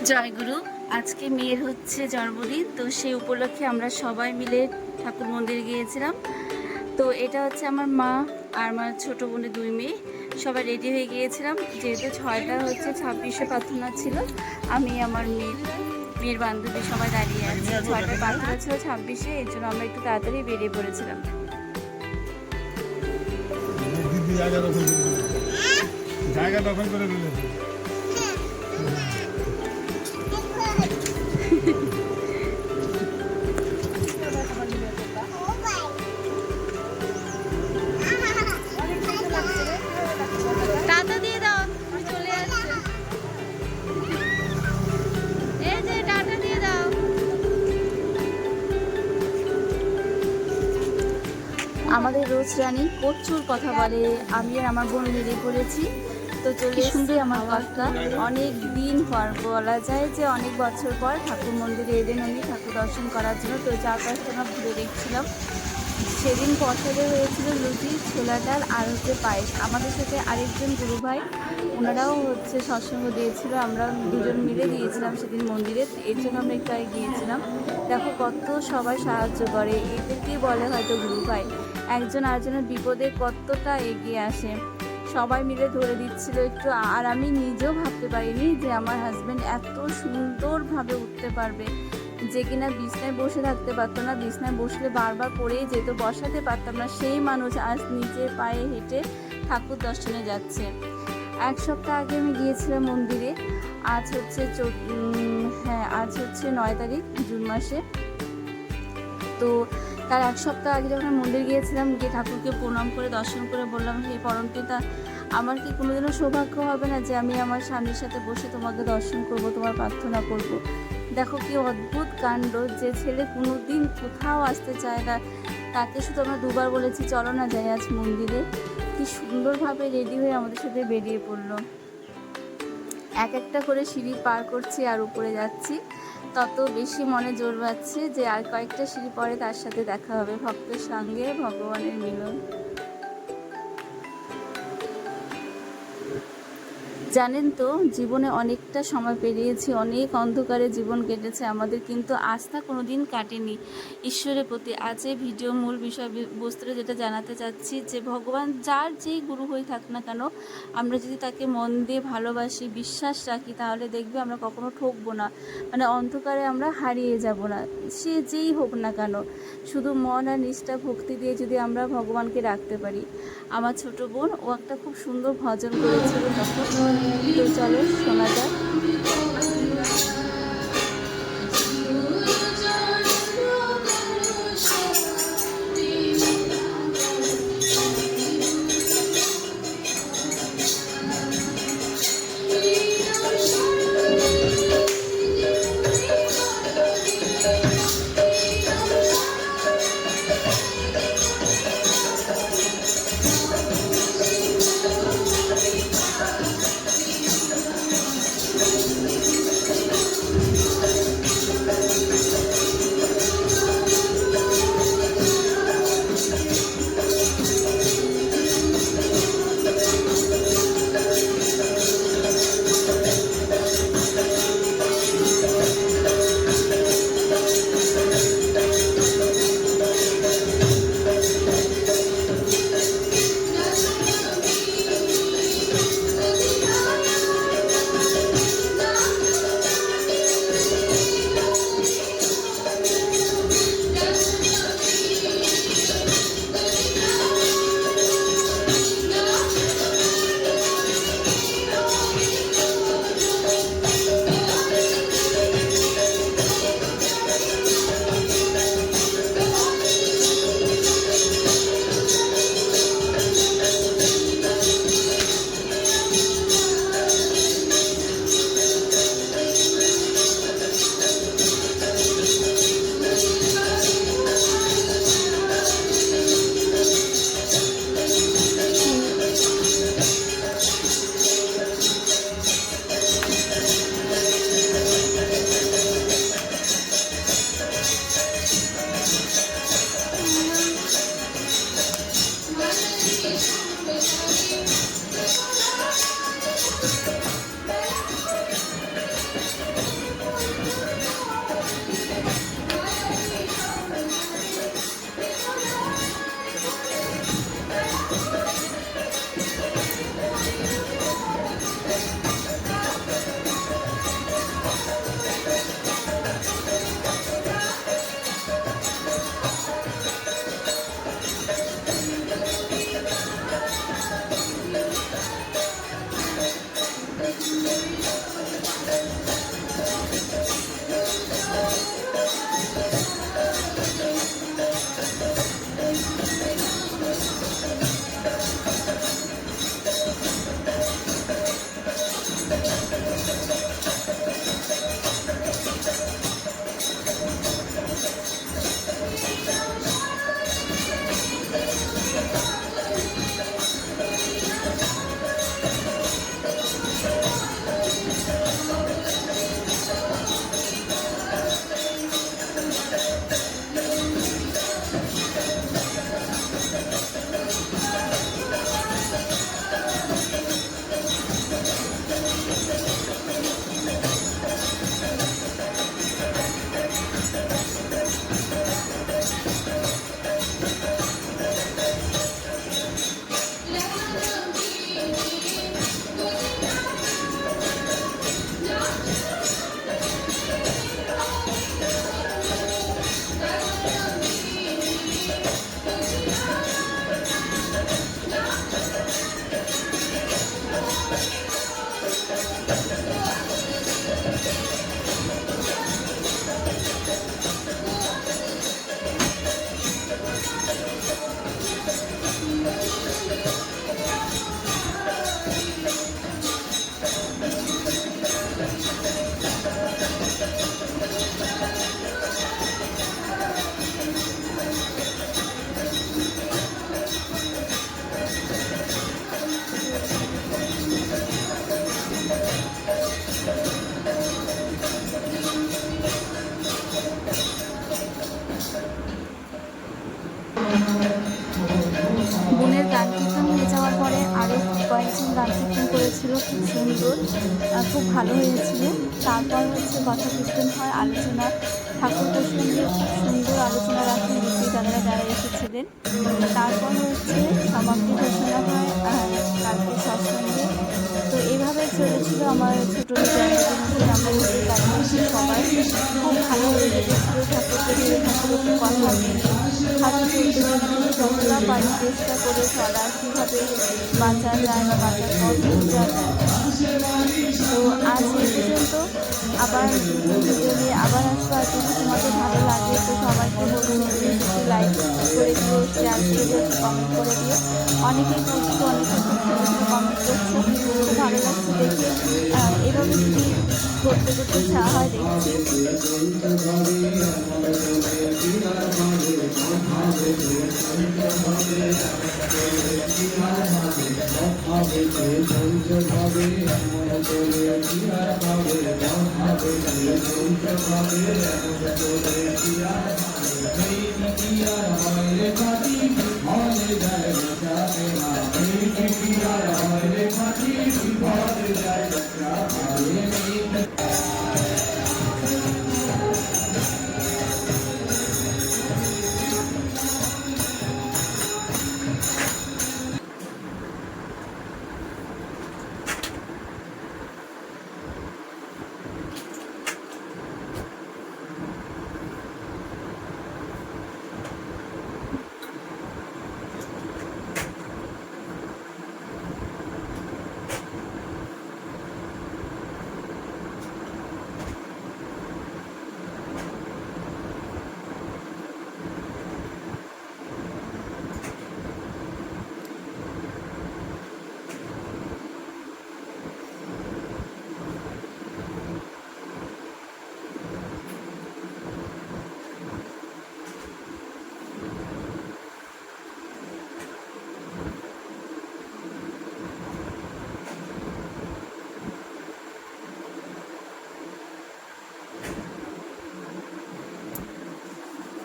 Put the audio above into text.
জয়গুরু। আজকে মেয়ের হচ্ছে জন্মদিন, তো সেই উপলক্ষে আমরা সবাই মিলে ঠাকুর মন্দিরে গিয়েছিলাম। তো এটা হচ্ছে আমার মা আর আমার ছোটো বোনের 2 মেয়ে, সবাই রেডি হয়ে গিয়েছিলাম। যেহেতু 6টা হচ্ছে 26শে প্রার্থনা ছিল, আমি আমার মেয়ের বান্ধবী সবাই দাঁড়িয়ে আছি। 6টা প্রার্থনা ছিল 26শে, এর জন্য আমরা একটু তাড়াতাড়ি বেরিয়ে পড়েছিলাম। জায়গা দখল করে দিলে টাটা দিয়ে দাও, চলে আসছে। এই যে টাটা দিয়ে দাও। আমাদের রোজ রানী প্রচুর কথা বলে, আমি আর আমার বোন মিলে পড়েছি। তো চলে শুনবে আমার কথা। অনেক দিন পর, বলা যায় যে অনেক বছর পর ঠাকুর মন্দিরে এলেন উনি ঠাকুর দর্শন করার জন্য। তো চারপাশটা আমরা ঘুরে দেখছিলাম। সেদিন প্রসাদে হয়েছিল লুচি, ছোলা ডাল আর হচ্ছে পায়েস। আমাদের সাথে আরেকজন গুরু ভাই, ওনারাও হচ্ছে সৎসঙ্গ দিয়েছিল। আমরা দুজন মিলে দিয়েছিলাম সেদিন মন্দিরে, এর জন্য আমরা একটু আগে গিয়েছিলাম। দেখো কত সবাই সাহায্য করে, এদেরকেই বলে হয়তো গুরু ভাই। একজন আরেকজনের বিপদে কতটা এগিয়ে আসে, সবাই মিলে ধরে দিচ্ছিল একটু। আর আমি নিজেও ভাবতে পারিনি যে আমার হাজব্যান্ড এত সুন্দরভাবে উঠতে পারবে, যে কিনা বিছনায় বসে থাকতে পারতো না, বিছনায় বসলে বারবার পড়েই যেত, বসাতে পারতাম না, সেই মানুষ আজ নিজের পায়ে হেঁটে ঠাকুর দর্শনে যাচ্ছে। 1 সপ্তাহ আগে আমি গিয়েছিলাম মন্দিরে। আজ হচ্ছে আজ হচ্ছে 9 তারিখ জুন মাসে। তো তার 1 সপ্তাহ আগে যখন মন্দির গিয়েছিলাম, গিয়ে ঠাকুরকে প্রণাম করে দর্শন করে বললাম, হে পরমপিতা, আমার কি কোনোদিনও সৌভাগ্য হবে না যে আমি আমার স্বামীর সাথে বসে তোমাকে দর্শন করব, তোমার প্রার্থনা করব। দেখো কি অদ্ভুত কাণ্ড, যে ছেলে কোনোদিন কোথাও আসতে চায় না, তাকে শুধু আমরা 2বার বলেছি চলো না যাই আজ মন্দিরে। কি সুন্দরভাবে রেডি হয়ে আমাদের সাথে বেরিয়ে পড়লো। একটা করে সিঁড়ি পার করছি আর উপরে যাচ্ছি, তত বেশি মনে জোর পাচ্ছে যে আর কয়েকটা সিঁড়ি পরে তার সাথে দেখা হবে, ভক্তের সঙ্গে ভগবানের মিলন। জানেন তো, জীবনে অনেকটা সময় পেরিয়েছি, অনেক অন্ধকারে জীবন কেটেছে আমাদের, কিন্তু আস্থা কোনো দিন কাটেনি ঈশ্বরের প্রতি। আজ এই ভিডিও মূল বিষয়বস্তুটা যেটা জানাতে চাচ্ছি, যে ভগবান যার যেই গুরু হয়ে থাক না কেন, আমরা যদি তাকে মন দিয়ে ভালোবাসি, বিশ্বাস রাখি, তাহলে দেখবে আমরা কখনো ঠকবো না, মানে অন্ধকারে আমরা হারিয়ে যাব না। সে যেই হোক না কেন, শুধু মন আর নিষ্ঠা ভক্তি দিয়ে যদি আমরা ভগবানকে রাখতে পারি। আমার ছোট বোন, ও একটা খুব সুন্দর ভজন করেছিল তখন। তো চলো শোনা যাক। হয়েছিল, খুব সুন্দর, খুব ভালো হয়েছিল। তারপর হচ্ছে কথা কীর্তন হয়, আলোচনা, ঠাকুর প্রসঙ্গে খুব সুন্দর আলোচনা রাখেন বিক্রি দাদারা যারা এসেছিলেন। তারপর হচ্ছে সমাপ্তি ঘোষণা হয় কালকে সৎসঙ্গে। তো এইভাবে চলেছিল আমার ছোটো জন্মদিন। আমরা কাছে সবাই খুব ভালোভাবে কেটেছিল, ঠাকুরকে দিয়ে ঠাকুরের কথা মেনে হাতে চলতে চলতে যতটা পারি চেষ্টা করে চলা, কীভাবে বাঁচা যায় বা বাঁচার পথ বোঝা যায়। তো আজ এই পর্যন্ত, আবার ভিডিও নিয়ে আবার আসবো। আর যদি তোমাদের ভালো লাগে তো সবাইকে বলবো একটু লাইক করে দিও, শেয়ার করে দিও, কমেন্ট করে দিও। অনেকেই করছো, অনেকে খুব সুন্দর সুন্দর কমেন্ট করছো, খুব ভালো লাগছে দেখে। এভাবে যদি করতে করতে চা হয় দেখছি।